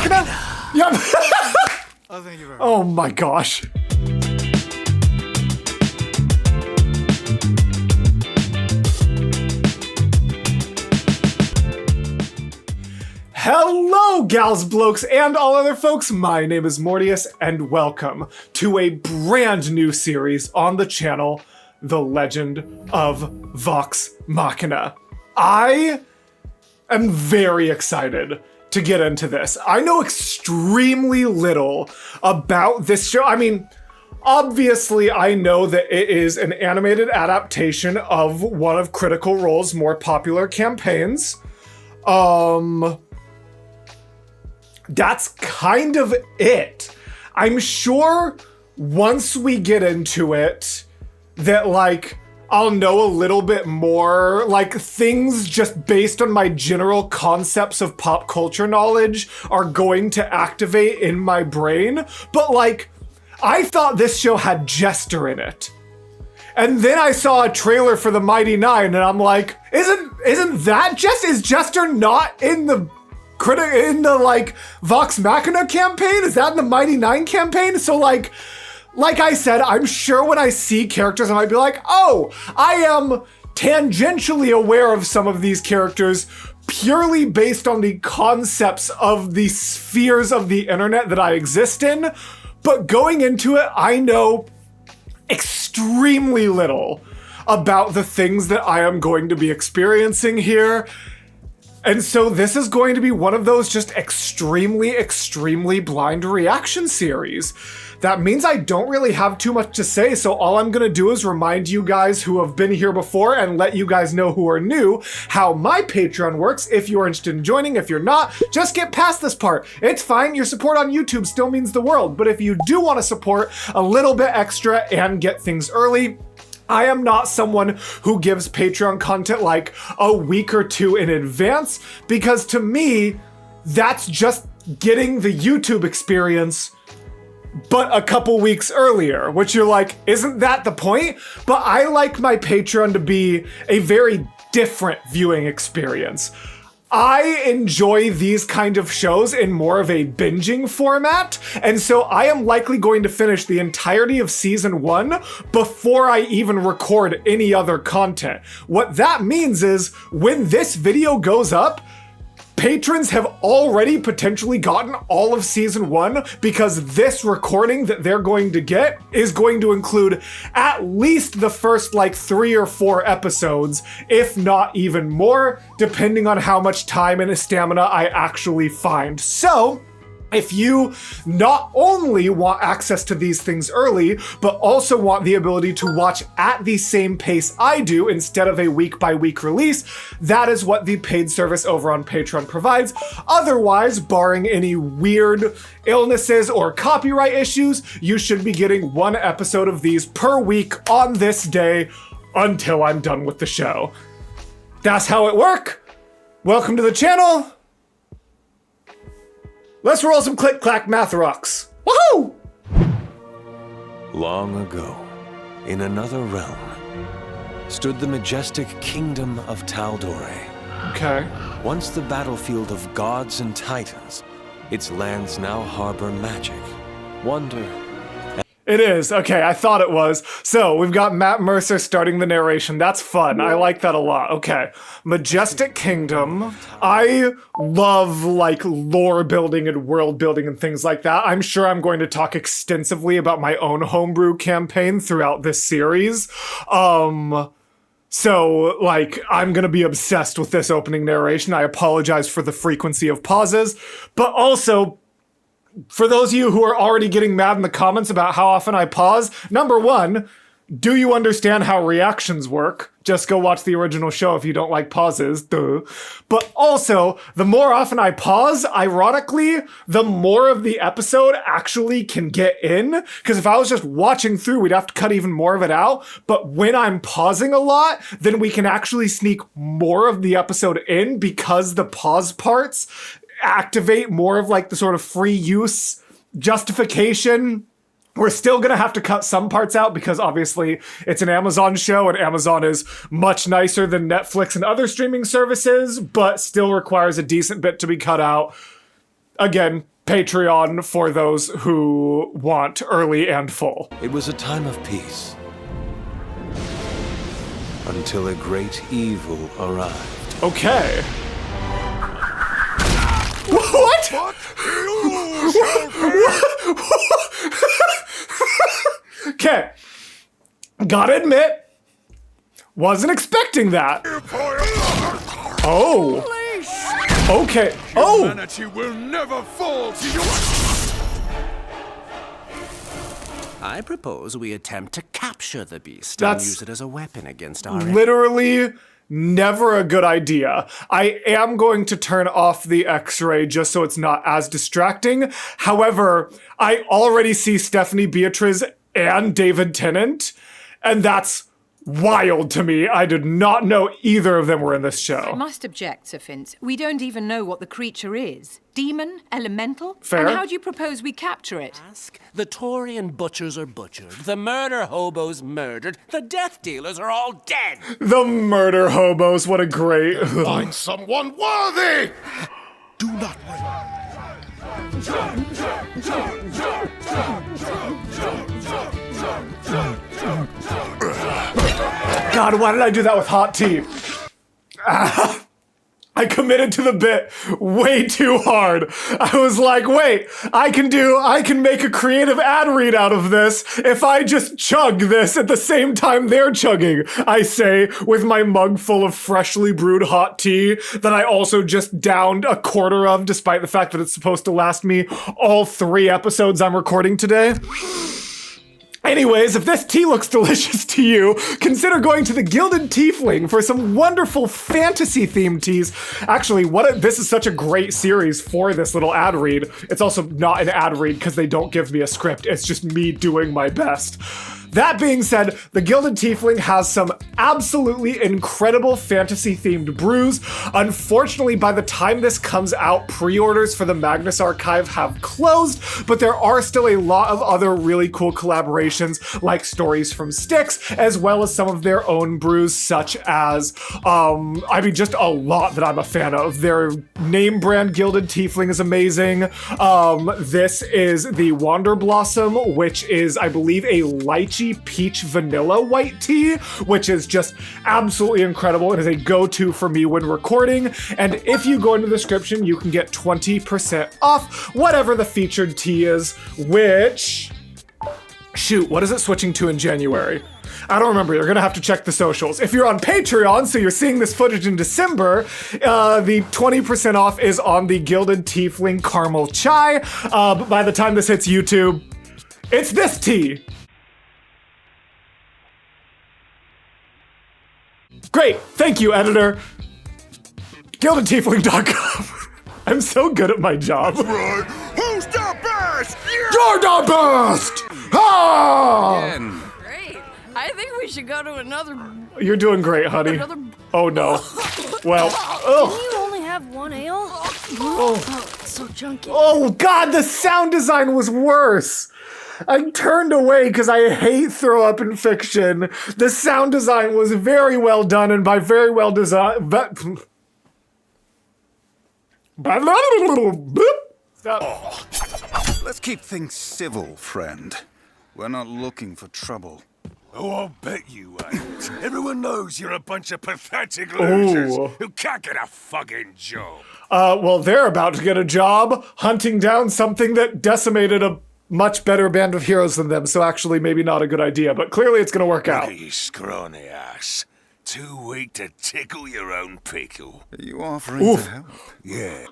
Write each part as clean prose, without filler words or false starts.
Machina? Yep. Oh, thank you very much. Oh my gosh. Hello, gals, blokes, and all other folks. My name is Mortius, and welcome to a brand new series on the channel, The Legend of Vox Machina. I am very excited to get into this. I know extremely little about this show. I mean, obviously, I know that it is an animated adaptation of one of Critical Role's more popular campaigns. That's kind of it. I'm sure once we get into it that, like, I'll know a little bit more, like, things just based on my general concepts of pop culture knowledge are going to activate in my brain. But, like, I thought this show had Jester in it. And then I saw a trailer for the Mighty Nine, and I'm like, isn't that Jester? Is Jester not in the like Vox Machina campaign? Is that in the Mighty Nine campaign? So like I said, I'm sure when I see characters, I might be like, oh, I am tangentially aware of some of these characters purely based on the concepts of the spheres of the internet that I exist in. But going into it, I know extremely little about the things that I am going to be experiencing here. And so this is going to be one of those just extremely blind reaction series. That means I don't really have too much to say, so all I'm gonna do is remind you guys who have been here before and let you guys know who are new how my Patreon works. If you're interested in joining, if you're not, just get past this part. It's fine, your support on YouTube still means the world, but if you do want to support a little bit extra and get things early, I am not someone who gives Patreon content like a week or two in advance, because to me, that's just getting the YouTube experience, but a couple weeks earlier, which you're like, isn't that the point? But I like my Patreon to be a very different viewing experience. I enjoy these kind of shows in more of a binging format, and so I am likely going to finish the entirety of season 1 before I even record any other content. What that means is when this video goes up, patrons have already potentially gotten all of season 1 because this recording that they're going to get is going to include at least the first like 3 or 4 episodes, if not even more, depending on how much time and stamina I actually find. So, if you not only want access to these things early, but also want the ability to watch at the same pace I do instead of a week-by-week release, that is what the paid service over on Patreon provides. Otherwise, barring any weird illnesses or copyright issues, you should be getting 1 episode of these per week on this day until I'm done with the show. That's how it works. Welcome to the channel. Let's roll some click-clack math rocks. Woohoo! Long ago, in another realm, stood the majestic kingdom of Tal'Dorei. Okay. Once the battlefield of gods and titans, its lands now harbor magic, wonder. It is. Okay, I thought it was. So, we've got Matt Mercer starting the narration. That's fun. I like that a lot. Okay. Majestic Kingdom. I love, like, lore building and world building and things like that. I'm sure I'm going to talk extensively about my own homebrew campaign throughout this series. So, like, I'm gonna be obsessed with this opening narration. I apologize for the frequency of pauses, but also, for those of you who are already getting mad in the comments about how often I pause, number 1, do you understand how reactions work? Just go watch the original show if you don't like pauses, duh. But also, the more often I pause, ironically, the more of the episode actually can get in. Because if I was just watching through, we'd have to cut even more of it out. But when I'm pausing a lot, then we can actually sneak more of the episode in because the pause parts activate more of like the sort of free use justification. We're still gonna have to cut some parts out because obviously it's an Amazon show and Amazon is much nicer than Netflix and other streaming services, but still requires a decent bit to be cut out. Again, Patreon for those who want early and full. It was a time of peace. Until a great evil arrived. Okay. What? Okay. Gotta admit, wasn't expecting that. Oh. Okay. Oh. Humanity will never fall to you. I propose we attempt to capture the beast That's and use it as a weapon against our literally never a good idea. I am going to turn off the X-ray just so it's not as distracting. However, I already see Stephanie Beatriz and David Tennant, and that's wild to me. I did not know either of them were in this I show. must object, Sir Finch. We don't even know what the creature is. Demon? Elemental? Fair. And how do you propose we capture it? The Taurian butchers are butchered, the murder hobos murdered, the death dealers are all dead! The murder hobos, what a great... Find someone worthy. Do not wait. God, why did I do that with hot tea? I committed to the bit way too hard. I was like, wait, I can make a creative ad read out of this if I just chug this at the same time they're chugging, I say, with my mug full of freshly brewed hot tea that I also just downed a quarter of, despite the fact that it's supposed to last me all 3 episodes I'm recording today. Anyways, if this tea looks delicious to you, consider going to the Gilded Tiefling for some wonderful fantasy-themed teas. Actually, this is such a great series for this little ad read. It's also not an ad read because they don't give me a script. It's just me doing my best. That being said, the Gilded Tiefling has some absolutely incredible fantasy-themed brews. Unfortunately, by the time this comes out, pre-orders for the Magnus Archive have closed, but there are still a lot of other really cool collaborations, like Stories from Styx, as well as some of their own brews, such as, just a lot that I'm a fan of. Their name brand Gilded Tiefling is amazing. This is the Wander Blossom, which is, I believe, a lychee peach vanilla white tea, which is just absolutely incredible. It is a go-to for me when recording. And if you go into the description, you can get 20% off whatever the featured tea is, which... Shoot, what is it switching to in January? I don't remember. You're gonna have to check the socials. If you're on Patreon, so you're seeing this footage in December, the 20% off is on the Gilded Tiefling Caramel Chai. But by the time this hits YouTube, it's this tea. Great, thank you, editor. GildedTiefling.com. I'm so good at my job. Right. Who's the best? You're the best! Ah! Great. I think we should go to another. You're doing great, honey. Oh no. Well, Can you only have one ale? Oh, it's so chunky. oh god, the sound design was worse. I turned away because I hate throw up in fiction. The sound design was very well done, and by very well designed, Let's keep things civil, friend. We're not looking for trouble. Oh, I'll bet you ain't. Everyone knows you're a bunch of pathetic losers Ooh. who can't get a fucking job. Well, they're about to get a job hunting down something that decimated a much better band of heroes than them, so actually maybe not a good idea, but clearly it's gonna work out. You scrawny ass. Too weak to tickle your own pickle. Are you offering to help? Yeah.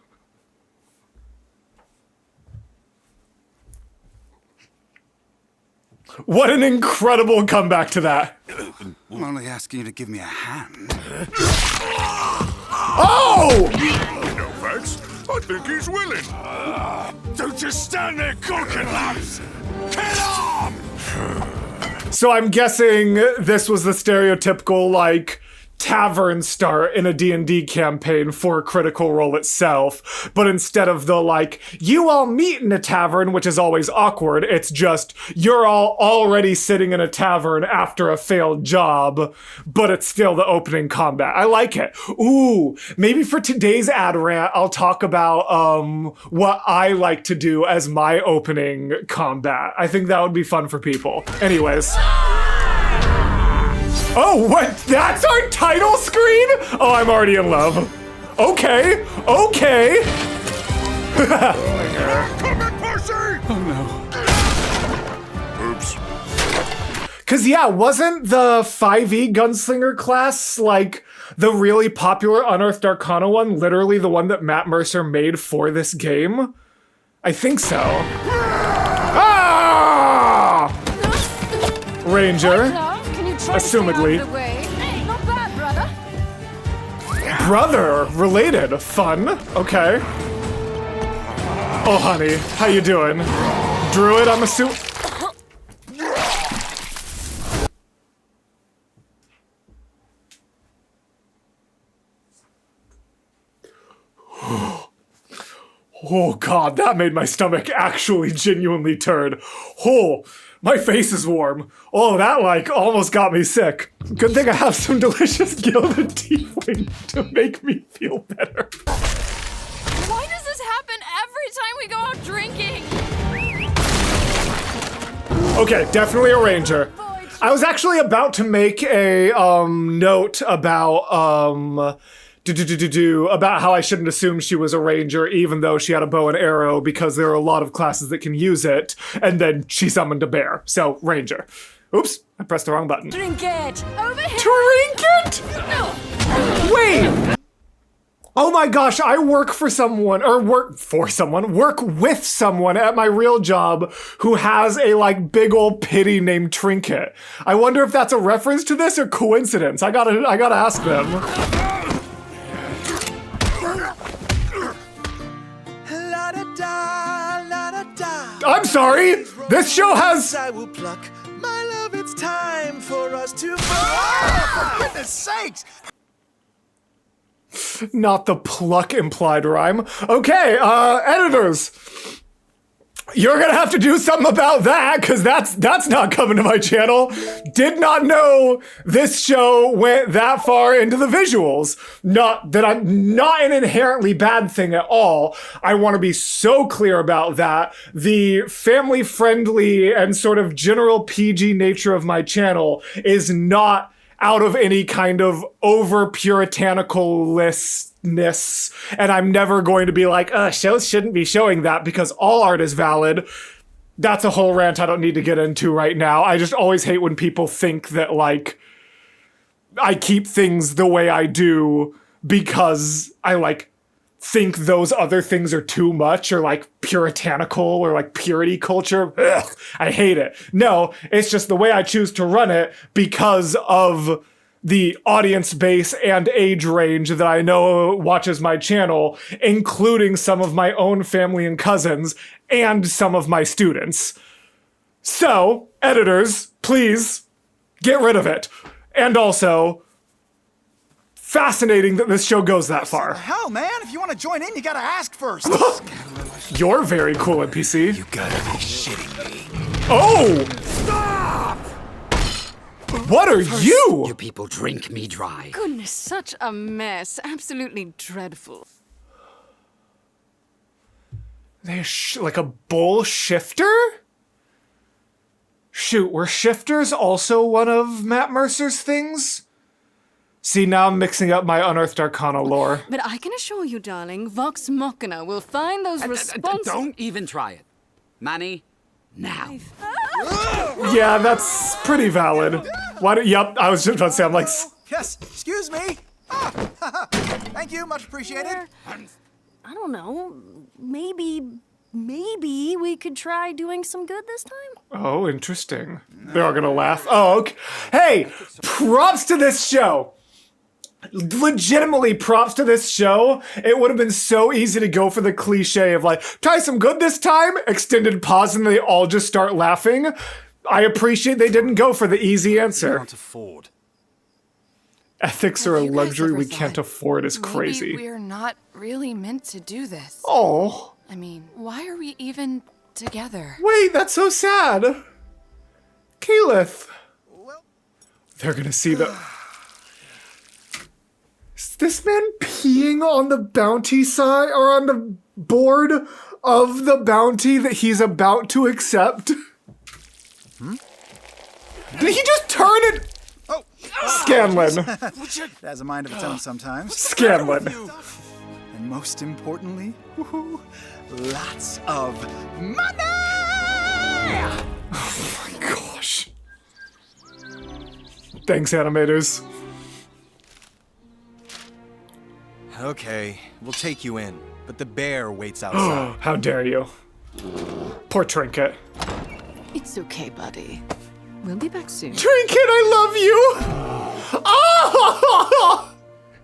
What an incredible comeback to that. I'm only asking you to give me a hand. Oh! No thanks. I think he's willing. Don't just stand there gawking, lads. Get on! So I'm guessing this was the stereotypical, like, tavern start in a D&D campaign for Critical Role itself, but instead of the like, you all meet in a tavern, which is always awkward, it's just, you're all already sitting in a tavern after a failed job, but it's still the opening combat. I like it. Ooh, maybe for today's ad rant, I'll talk about what I like to do as my opening combat. I think that would be fun for people. Anyways. Oh, what? That's our title screen? Oh, I'm already in love. Okay, okay. Oh no. Oops. Cause yeah, wasn't the 5e Gunslinger class like the really popular Unearthed Arcana one literally the one that Matt Mercer made for this game? I think so. Ah! Ranger. Assumedly. Not bad, brother. Brother related. Fun. Okay. Oh, honey. How you doing? Druid, I'm assuming. Oh god, that made my stomach actually genuinely turn. Oh, my face is warm. Oh, that like almost got me sick. Good thing I have some delicious gilded tiefling to make me feel better. Why does this happen every time we go out drinking? Okay, definitely a ranger. I was actually about to make a note about about how I shouldn't assume she was a ranger even though she had a bow and arrow because there are a lot of classes that can use it, and then she summoned a bear, so ranger. Oops, I pressed the wrong button. Drink it. Over here. Drink it? Wait! Oh my gosh, I work with someone at my real job who has a like big old pitty named Trinket. I wonder if that's a reference to this or coincidence. I gotta ask them. I'm sorry, this show has... I will pluck. My love, it's time for us to... Oh, for goodness sakes! Not the pluck implied rhyme. Okay, editors. You're gonna have to do something about that, because that's not coming to my channel. Did not know this show went that far into the visuals. Not that I'm not an inherently bad thing at all. I want to be so clear about that. The family-friendly and sort of general PG nature of my channel is not out of any kind of over-puritanical-lessness, and I'm never going to be like, shows shouldn't be showing that because all art is valid. That's a whole rant I don't need to get into right now. I just always hate when people think that, like, I keep things the way I do because I, like, think those other things are too much or like puritanical or like purity culture. Ugh, I hate it. No, it's just the way I choose to run it because of the audience base and age range that I know watches my channel, including some of my own family and cousins and some of my students. So, editors, please get rid of it. And also, fascinating that this show goes that far. Hell, man, if you want to join in, you gotta ask first. You're very cool, NPC. You gotta be shitting me. Oh! Stop! What are you? You people drink me dry. Goodness, such a mess. Absolutely dreadful. They're like a bull shifter? Shoot, were shifters also one of Matt Mercer's things? See, now I'm mixing up my Unearthed Arcana lore. But I can assure you, darling, Vox Machina will find those responses. Don't even try it. Manny, now. Yeah, that's pretty valid. Yep, I was just about to say, I'm like... Yes, excuse me. Thank you, much appreciated. I don't know. Maybe we could try doing some good this time? Oh, interesting. They're all gonna laugh. Oh, okay. Hey, props to this show. Legitimately props to this show. It would have been so easy to go for the cliche of like, try some good this time, extended pause, and they all just start laughing. I appreciate they didn't go for the easy answer. Can't afford. Ethics are a Have you guys luxury ever we thought can't afford is crazy. Maybe we're not really meant to do this. Oh. I mean, why are we even together? Wait, that's so sad. Caliph. They're gonna see the... Is this man peeing on the bounty side or on the board of the bounty that he's about to accept? Did he just turn it? Oh, Scanlan. it has a mind of its own sometimes. Scanlan. And most importantly, lots of money! Oh my gosh. Thanks, animators. Okay, we'll take you in, but the bear waits outside. How dare you. Poor Trinket. It's okay, buddy. We'll be back soon. Trinket, I love you! Oh!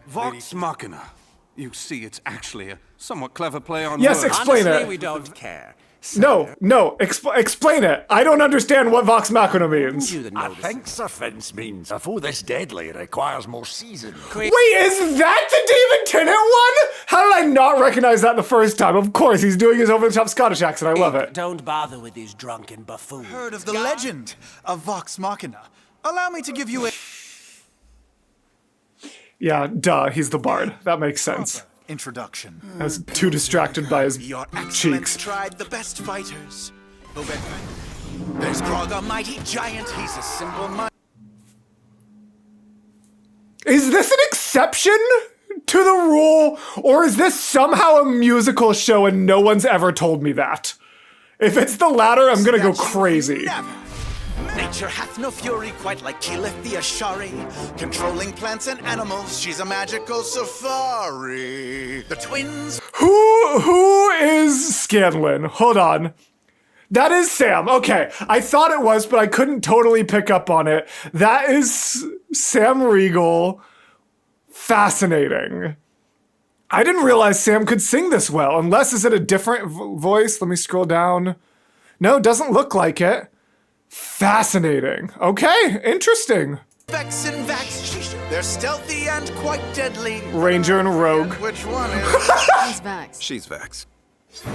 Vox Machina. You see, it's actually a somewhat clever play on Yes, words. explain Honestly, it. we don't care. No, explain it. I don't understand what Vox Machina means. You that I notice. think offense means a foe this deadly requires more seasoning. Wait, is that the David Tennant one? How did I not recognize that the first time? Of course, he's doing his over-the-top Scottish accent. I love it. Don't bother with these drunken buffoons. Heard of the legend of Vox Machina. Allow me to give you a Yeah, duh, he's the bard. That makes sense. introduction. I was too distracted by his Your Excellence cheeks. tried the best fighters. There's Grog, a mighty giant. He's a simple mind. Is this an exception to the rule, or is this somehow a musical show and no one's ever told me that? If it's the latter, I'm gonna go crazy. Nature hath no fury quite like Caliph the Ashari. Controlling plants and animals, she's a magical safari. The twins. Who is Scanlan? Hold on. That is Sam. Okay, I thought it was, but I couldn't totally pick up on it. That is Sam Riegel. Fascinating. I didn't realize Sam could sing this well, unless is it a different voice? Let me scroll down. No, doesn't look like it. Fascinating. Okay, interesting. Vex and Vax, they're stealthy and quite deadly. Ranger and Rogue. Which one is? He's Vax. She's Vex.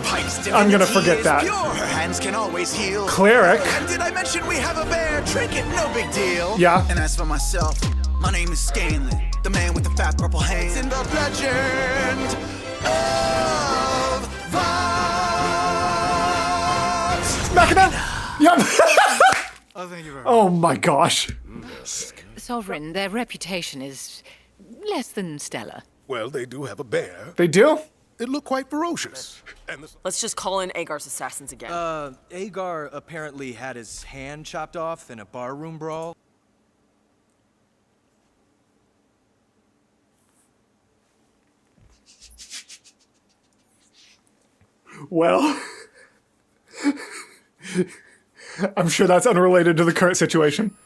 Pike's I'm gonna divinity forget is that. Pure. Her hands can always heal. Cleric. And did I mention we have a bear? Trinket, no big deal. Yeah. And as for myself, my name is Scanlan, the man with the fat purple hands. In the legend of Vox Machina. Yep. Oh, thank you very much. Oh my gosh. Sovereign, their reputation is less than stellar. Well, they do have a bear. They do? It looked quite ferocious. And Let's just call in Agar's assassins again. Agar apparently had his hand chopped off in a barroom brawl. Well, I'm sure that's unrelated to the current situation.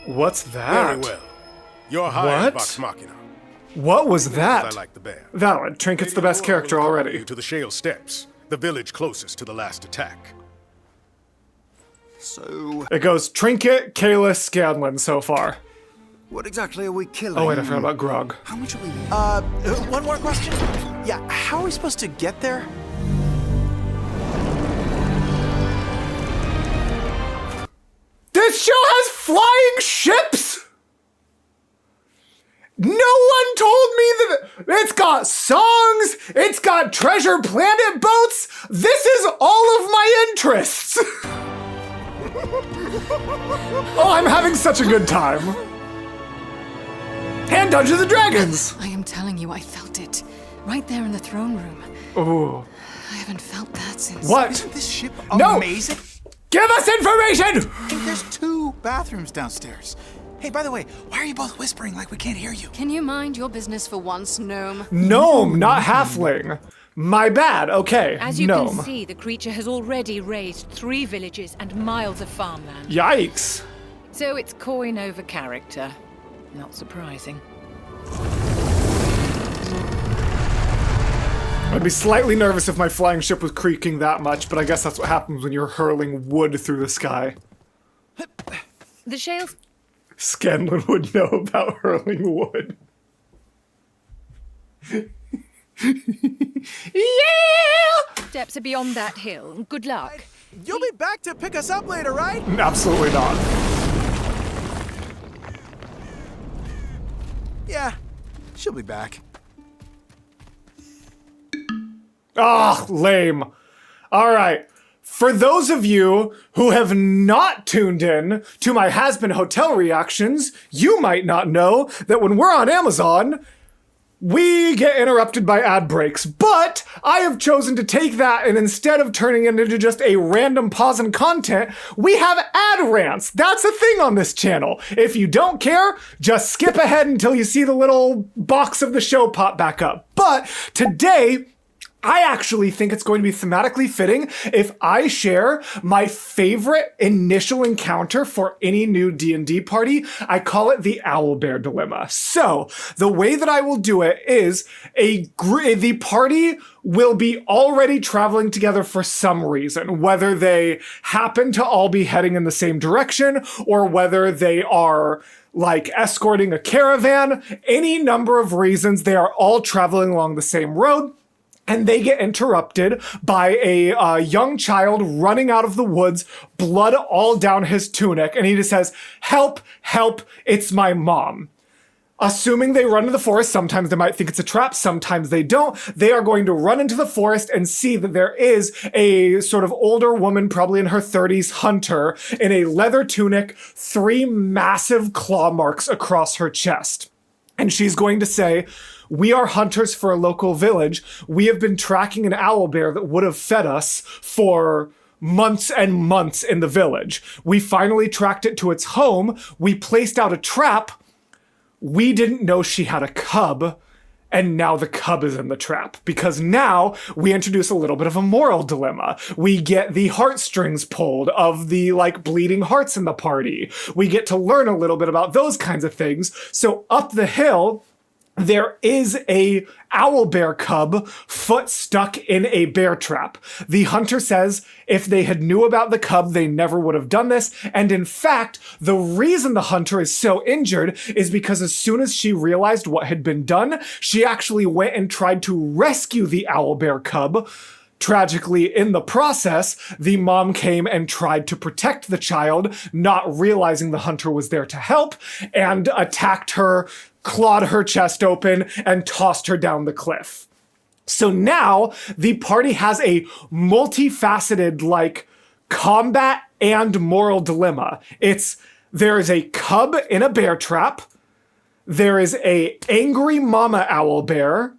What's that? very well. You're hired, What? Vox Machina. What was I that? like the bear. Valid. Trinket's the best character already. To the Shale Steppes, the village closest to the last attack. So, It goes Trinket, Kayla, Scanlan so far. what exactly are we killing? Oh wait, I forgot about Grog. How much are we? One more question. Yeah, how are we supposed to get there? This show has flying ships? No one told me that it's got songs, it's got Treasure Planet boats. This is all of my interests. Oh, I'm having such a good time. And Dungeons and Dragons. I am telling you, I felt it. Right there in the throne room. Ooh. I haven't felt that since... What? Isn't this ship No! amazing? Give us information! I think there's 2 bathrooms downstairs. Hey, by the way, why are you both whispering like we can't hear you? Can you mind your business for once, gnome? Gnome, not halfling. My bad. Okay. As you Gnome. can see, the creature has already razed 3 villages and miles of farmland. Yikes. So it's coin over character. Not surprising. I'd be slightly nervous if my flying ship was creaking that much, but I guess that's what happens when you're hurling wood through the sky. The shale... Scanlan would know about hurling wood. Yeah! Steps are beyond that hill. Good luck. You'll be back to pick us up later, right? Absolutely not. Yeah, she'll be back. Ah, lame. All right. For those of you who have not tuned in to my Has Been Hotel reactions, you might not know that when we're on Amazon, we get interrupted by ad breaks. But I have chosen to take that, and instead of turning it into just a random pause in content, we have ad rants. That's a thing on this channel. If you don't care, just skip ahead until you see the little box of the show pop back up. But today, I actually think it's going to be thematically fitting if I share my favorite initial encounter for any new D&D party. I call it the Owlbear Dilemma. So the way that I will do it is the party will be already traveling together for some reason, whether they happen to all be heading in the same direction or whether they are like escorting a caravan. Any number of reasons, they are all traveling along the same road. And they get interrupted by a young child running out of the woods, blood all down his tunic, and he just says, "Help, help, it's my mom." Assuming they run to the forest, sometimes they might think it's a trap, sometimes they don't. They are going to run into the forest and see that there is a sort of older woman, probably in her 30s, hunter, in a leather tunic, 3 massive claw marks across her chest. And she's going to say, "We are hunters for a local village. We have been tracking an owlbear that would have fed us for months and months in the village. We finally tracked it to its home. We placed out a trap. We didn't know she had a cub, and now the cub is in the trap." Because now we introduce a little bit of a moral dilemma. We get the heartstrings pulled of the bleeding hearts in the party. We get to learn a little bit about those kinds of things. So up the hill, there is a owlbear cub foot stuck in a bear trap. The hunter says if they had knew about the cub, they never would have done this. And in fact, the reason the hunter is so injured is because as soon as she realized what had been done, she actually went and tried to rescue the owlbear cub. Tragically, in the process, the mom came and tried to protect the child, not realizing the hunter was there to help, and attacked her, clawed her chest open, and tossed her down the cliff. So now the party has a multifaceted combat and moral dilemma. There is a cub in a bear trap. There is a angry mama owlbear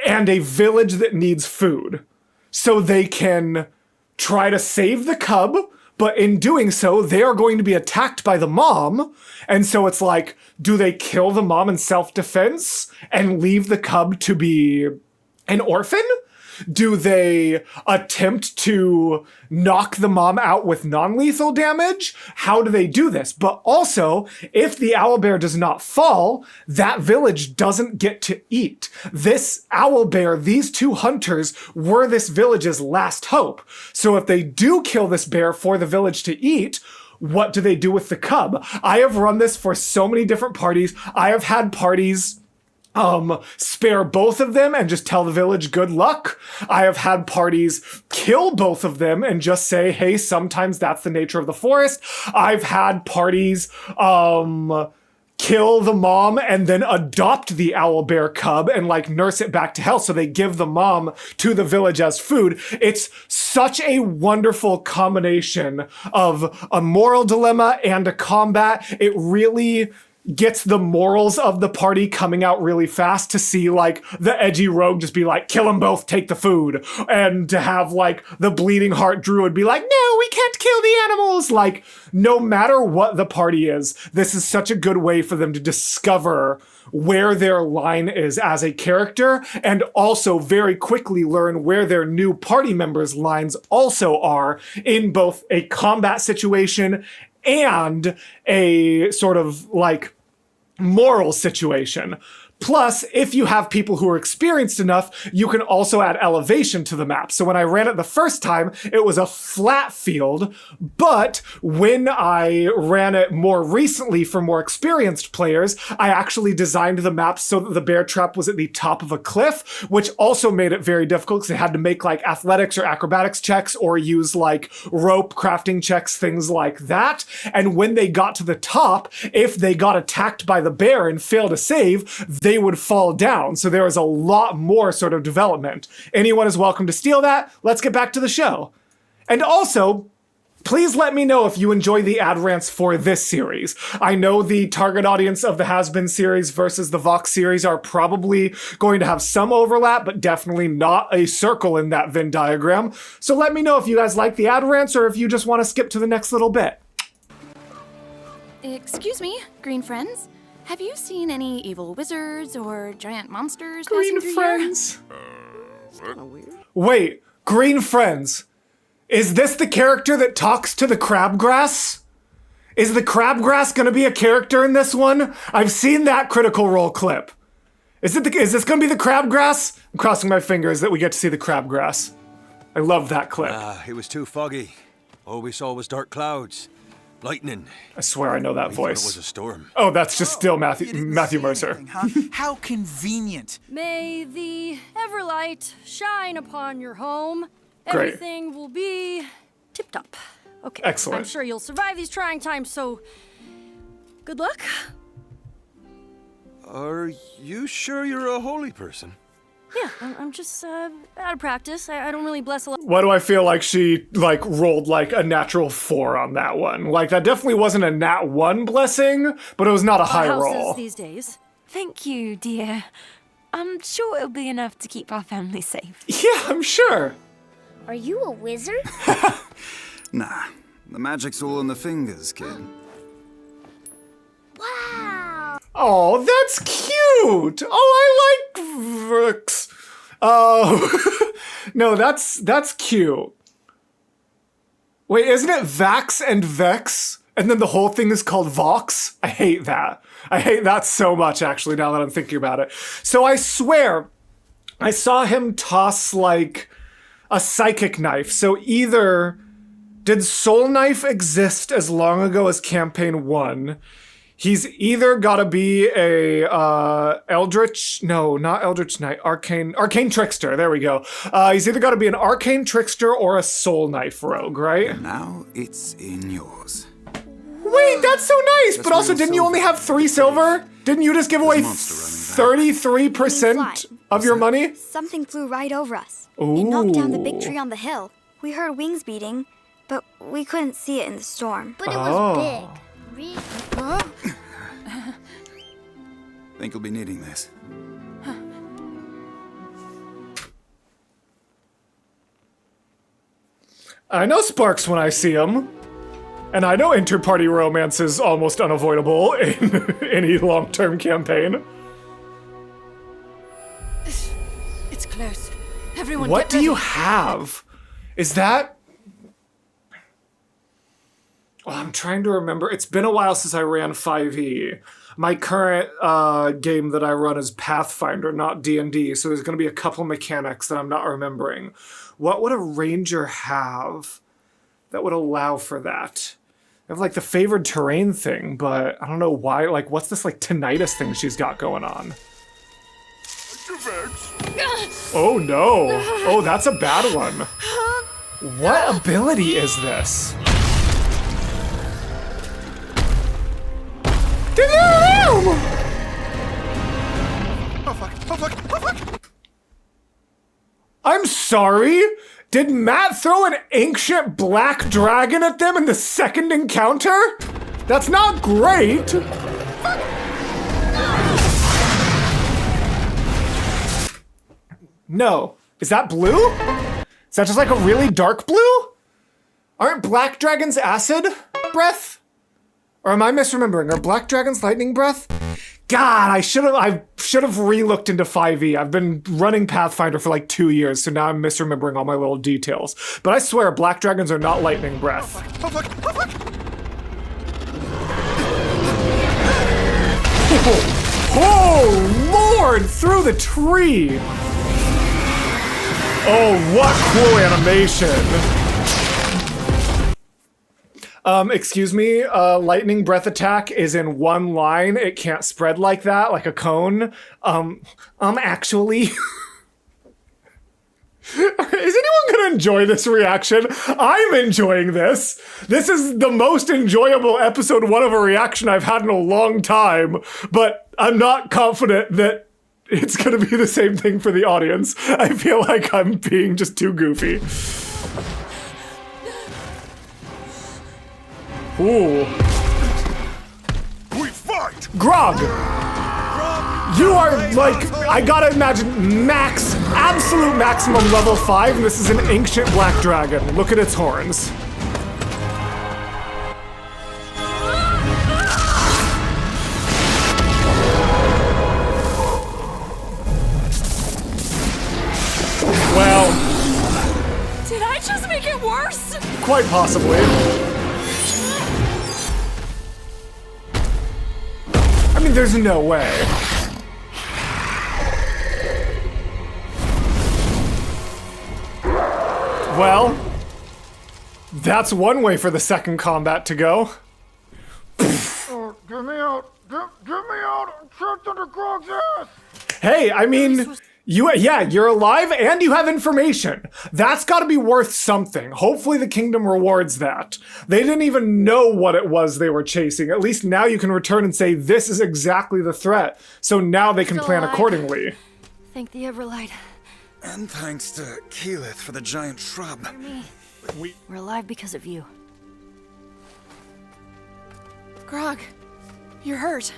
and a village that needs food. So they can try to save the cub, but in doing so, they are going to be attacked by the mom. And so it's do they kill the mom in self-defense and leave the cub to be an orphan? Do they attempt to knock the mom out with non-lethal damage? How do they do this? But also, if the owlbear does not fall, that village doesn't get to eat. This owlbear, these 2 hunters, were this village's last hope. So if they do kill this bear for the village to eat, what do they do with the cub? I have run this for so many different parties. I have had parties spare both of them and just tell the village good luck. I have had parties kill both of them and just say, hey, sometimes that's the nature of the forest. I've had parties kill the mom and then adopt the owlbear cub and nurse it back to health. So they give the mom to the village as food. It's such a wonderful combination of a moral dilemma and a combat. It really gets the morals of the party coming out really fast to see the edgy rogue just be kill them both, take the food. And to have the bleeding heart druid be no, we can't kill the animals. No matter what the party is, this is such a good way for them to discover where their line is as a character and also very quickly learn where their new party members' lines also are in both a combat situation and a sort of moral situation. Plus, if you have people who are experienced enough, you can also add elevation to the map. So when I ran it the first time, it was a flat field, but when I ran it more recently for more experienced players, I actually designed the map so that the bear trap was at the top of a cliff, which also made it very difficult because they had to make like athletics or acrobatics checks or use like rope crafting checks, things like that. And when they got to the top, if they got attacked by the bear and failed to save, they would fall down. So there was a lot more sort of development. Anyone is welcome to steal that. Let's get back to the show. And also, please let me know if you enjoy the ad rants for this series. I know the target audience of the Has Been series versus the Vox series are probably going to have some overlap, but definitely not a circle in that Venn diagram. So let me know if you guys like the ad rants or if you just want to skip to the next little bit. Excuse me, green friends. Have you seen any evil wizards or giant monsters Green passing through friends? It's kind of weird. Wait, green friends. Is this the character that talks to the crabgrass? Is the crabgrass gonna be a character in this one? I've seen that Critical Role clip. Is this gonna be the crabgrass? I'm crossing my fingers that we get to see the crabgrass. I love that clip. It was too foggy. All we saw was dark clouds. Lightning. I swear I know that We voice. thought it was a storm. Oh, that's just still Matthew Mercer. Anything, huh? How convenient. May the Everlight shine upon your home. Great. Everything will be tip-top. Okay. Excellent. I'm sure you'll survive these trying times, so good luck. Are you sure you're a holy person? Yeah, I'm just out of practice. I don't really bless a lot. Why do I feel like she rolled like a natural 4 on that one? Like that definitely wasn't a nat 1 blessing, but it was not a high roll. These days. Thank you, dear. I'm sure it'll be enough to keep our family safe. Yeah, I'm sure. Are you a wizard? Nah, the magic's all in the fingers, kid. Wow! Oh, that's cute! Oh, I like Vex. Oh, no, that's cute. Wait, isn't it Vax and Vex? And then the whole thing is called Vox? I hate that. I hate that so much, actually, now that I'm thinking about it. So I swear, I saw him toss, like, a psychic knife. So either did Soul Knife exist as long ago as Campaign 1? He's either gotta be a Eldritch, no, not Eldritch Knight, Arcane Trickster, there we go. He's either gotta be an Arcane Trickster or a Soul Knife rogue, right? Now it's in yours. Wait, that's so nice! But also, didn't you only have 3 silver? Didn't you just give away 33% of your money? Something flew right over us. Ooh. It knocked down the big tree on the hill. We heard wings beating, but we couldn't see it in the storm. But it was big. Really? Huh? Think you'll be needing this. I know Sparks when I see him. And I know inter-party romance is almost unavoidable in any long-term campaign. It's close. Everyone What get do ready. you have? Is that... Oh, I'm trying to remember. It's been a while since I ran 5e. My current game that I run is Pathfinder, not D&D, so there's going to be a couple mechanics that I'm not remembering. What would a ranger have that would allow for that? I have, like, the favored terrain thing, but I don't know why. Like, what's this, like, tinnitus thing she's got going on? Oh, no. Oh, that's a bad one. What ability is this? I'm sorry? Did Matt throw an ancient black dragon at them in the second encounter? That's not great. No. Is that blue? Is that just like a really dark blue? Aren't black dragons acid breath? Or am I misremembering? Are black dragons lightning breath? God, I should have re-looked into 5e. I've been running Pathfinder for like 2 years, so now I'm misremembering all my little details. But I swear, black dragons are not lightning breath. Oh, soared through the tree. Oh, what cool animation. Excuse me, lightning breath attack is in one line. It can't spread like that, like a cone. Actually. Is anyone gonna enjoy this reaction? I'm enjoying this. This is the most enjoyable episode 1 of a reaction I've had in a long time, but I'm not confident that it's gonna be the same thing for the audience. I feel like I'm being just too goofy. Ooh. We fight! Grog! You are like, I gotta imagine, absolute maximum level 5, and this is an ancient black dragon. Look at its horns. Well. Did I just make it worse? Quite possibly. I mean, there's no way. Well, that's one way for the second combat to go. Oh, get me out! Get me out! I'm trapped under Grog's ass! Hey, I mean, you're alive and you have information. That's gotta be worth something. Hopefully the kingdom rewards that. They didn't even know what it was they were chasing. At least now you can return and say, this is exactly the threat. So now they can plan accordingly. Thank the Everlight. And thanks to Keyleth for the giant shrub. We're alive because of you. Grog, you're hurt.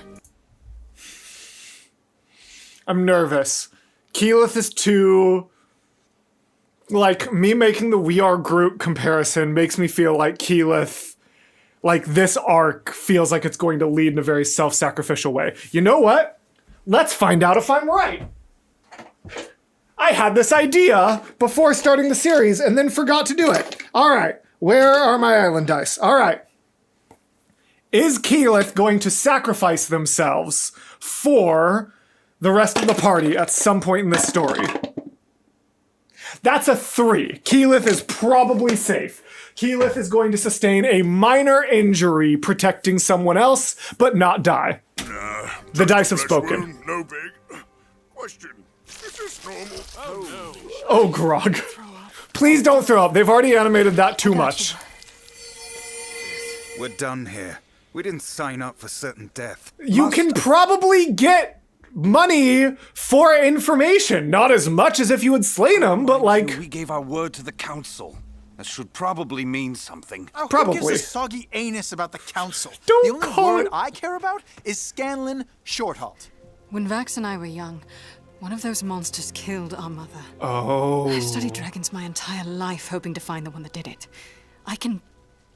I'm nervous. Keyleth is too... Like, me making the We Are Groot comparison makes me feel like Keyleth... Like, this arc feels like it's going to lead in a very self-sacrificial way. You know what? Let's find out if I'm right. I had this idea before starting the series and then forgot to do it. All right, where are my island dice? All right. Is Keyleth going to sacrifice themselves for the rest of the party at some point in this story? That's a 3. Keyleth is probably safe. Keyleth is going to sustain a minor injury protecting someone else, but not die. The dice have spoken. No big. Question. Is this normal? Oh, no. Oh, Grog. Please don't throw up. They've already animated that too much. We're done here. We didn't sign up for certain death. You can probably get money for information. Not as much as if you had slain them, but like... We gave our word to the council. That should probably mean something. Oh, Probably. Who gives a soggy anus about the council? Don't the only call word it- I care about is Scanlan Shorthalt. When Vax and I were young, one of those monsters killed our mother. Oh. I've studied dragons my entire life, hoping to find the one that did it. I can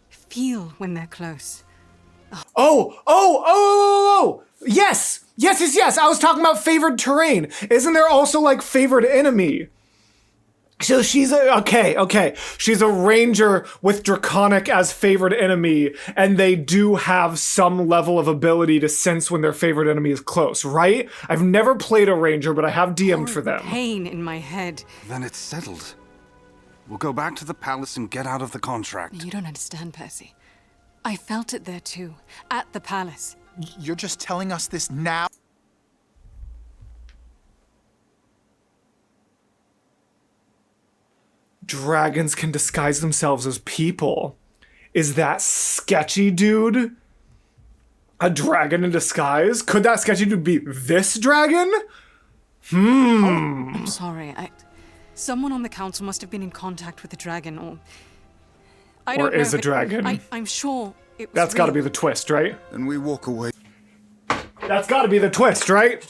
feel when they're close. Oh! Yes! Yes! I was talking about favored terrain. Isn't there also, like, favored enemy? So she's okay. She's a ranger with Draconic as favored enemy, and they do have some level of ability to sense when their favorite enemy is close, right? I've never played a ranger, but I have DM'd for them. Pain in my head. Then it's settled. We'll go back to the palace and get out of the contract. You don't understand, Percy. I felt it there too, at the palace. You're just telling us this now? Dragons can disguise themselves as people. Is that sketchy dude a dragon in disguise? Could that sketchy dude be this dragon? I'm sorry. Someone on the council must have been in contact with the dragon, or... I don't know is a if dragon. I'm sure it was That's gotta real. be the twist, right? And we walk away. That's gotta be the twist, right?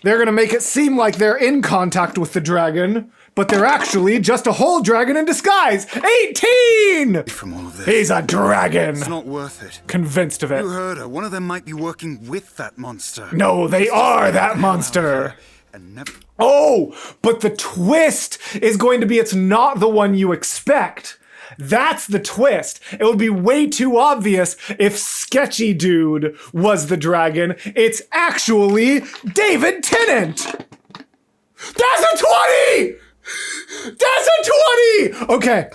They're gonna make it seem like they're in contact with the dragon, but they're actually just a whole dragon in disguise. 18! From all of this. He's a dragon. It's not worth it. Convinced of it. You heard her. One of them might be working with that monster. No, they are that monster. And never... Oh, but the twist is going to be it's not the one you expect. That's the twist. It would be way too obvious if Sketchy Dude was the dragon. It's actually David Tennant. That's a 20! That's a 20! Okay.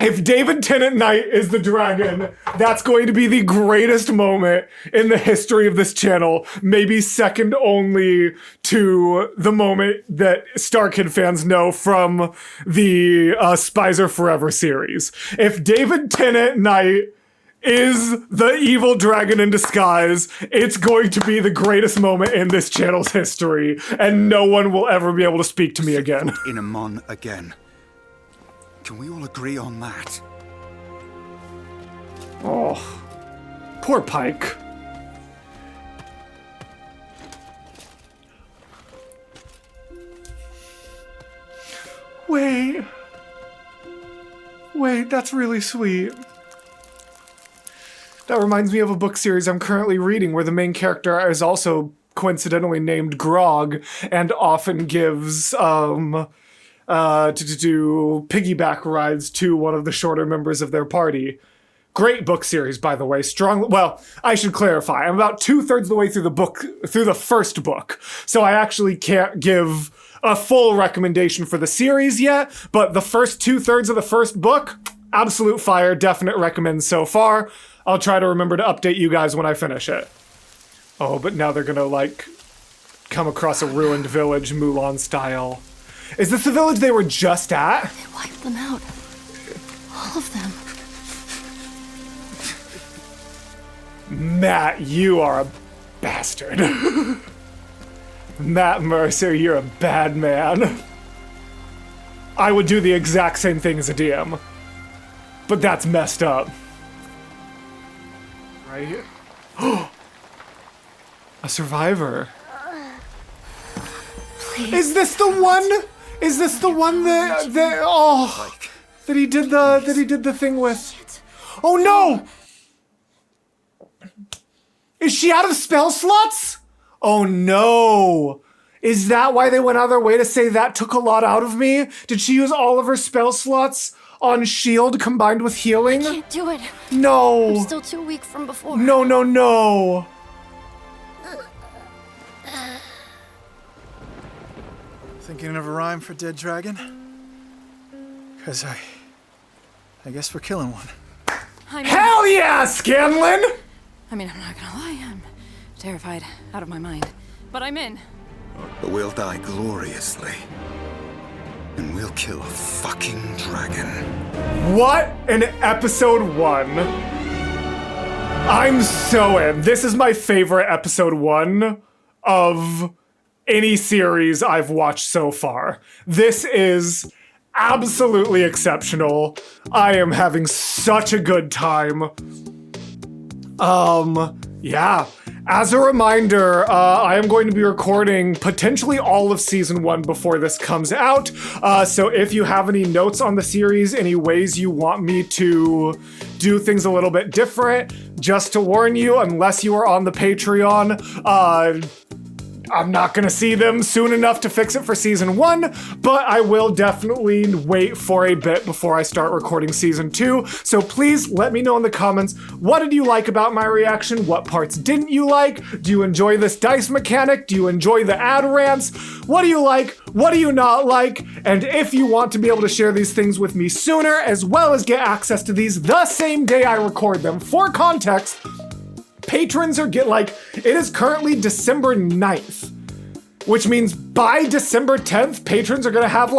If David Tennant Knight is the dragon, that's going to be the greatest moment in the history of this channel. Maybe second only to the moment that Starkid fans know from the Spies Are Forever series. If David Tennant Knight is the evil dragon in disguise, it's going to be the greatest moment in this channel's history, and no one will ever be able to speak to me again. Inamon again. Can we all agree on that? Oh, poor Pike. Wait, that's really sweet. That reminds me of a book series I'm currently reading where the main character is also coincidentally named Grog and often gives, to do piggyback rides to one of the shorter members of their party. Great book series, by the way. Well, I should clarify. I'm about 2/3 of the way through the first book. So I actually can't give a full recommendation for the series yet, but the first 2/3 of the first book, absolute fire, definite recommend so far. I'll try to remember to update you guys when I finish it. Oh, but now they're gonna, like, come across a ruined village, Mulan style. Is this the village they were just at? They wiped them out. All of them. Matt, you are a bastard. Matt Mercer, you're a bad man. I would do the exact same thing as a DM. But that's messed up. Right here. A survivor. Please. Is this the one? Is this the one that he did the thing with? Oh no! Is she out of spell slots? Oh no! Is that why they went out of their way to say that took a lot out of me? Did she use all of her spell slots on shield combined with healing? I can't do it. No. I'm still too weak from before. No. Thinking of a rhyme for dead dragon? Cause I guess we're killing one. Hell yeah, Scanlan! I mean, I'm not gonna lie, I'm terrified, out of my mind. But I'm in. But we'll die gloriously. And we'll kill a fucking dragon. What in episode 1? I'm so in. This is my favorite episode 1 of any series I've watched so far. This is absolutely exceptional. I am having such a good time. Yeah. As a reminder, I am going to be recording potentially all of season 1 before this comes out. So if you have any notes on the series, any ways you want me to do things a little bit different, just to warn you, unless you are on the Patreon, I'm not gonna see them soon enough to fix it for season 1, but I will definitely wait for a bit before I start recording season 2. So please let me know in the comments, what did you like about my reaction? What parts didn't you like? Do you enjoy this dice mechanic? Do you enjoy the ad rants? What do you like? What do you not like? And if you want to be able to share these things with me sooner, as well as get access to these the same day I record them, for context, patrons are it is currently December 9th, which means by December 10th, patrons are gonna have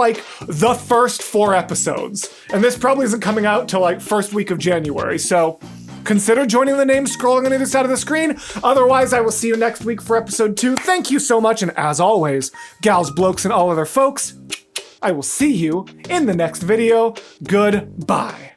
the first 4 episodes. And this probably isn't coming out till first week of January, so consider joining the names scrolling on either side of the screen. Otherwise, I will see you next week for episode 2. Thank you so much, and as always, gals, blokes, and all other folks, I will see you in the next video. Goodbye.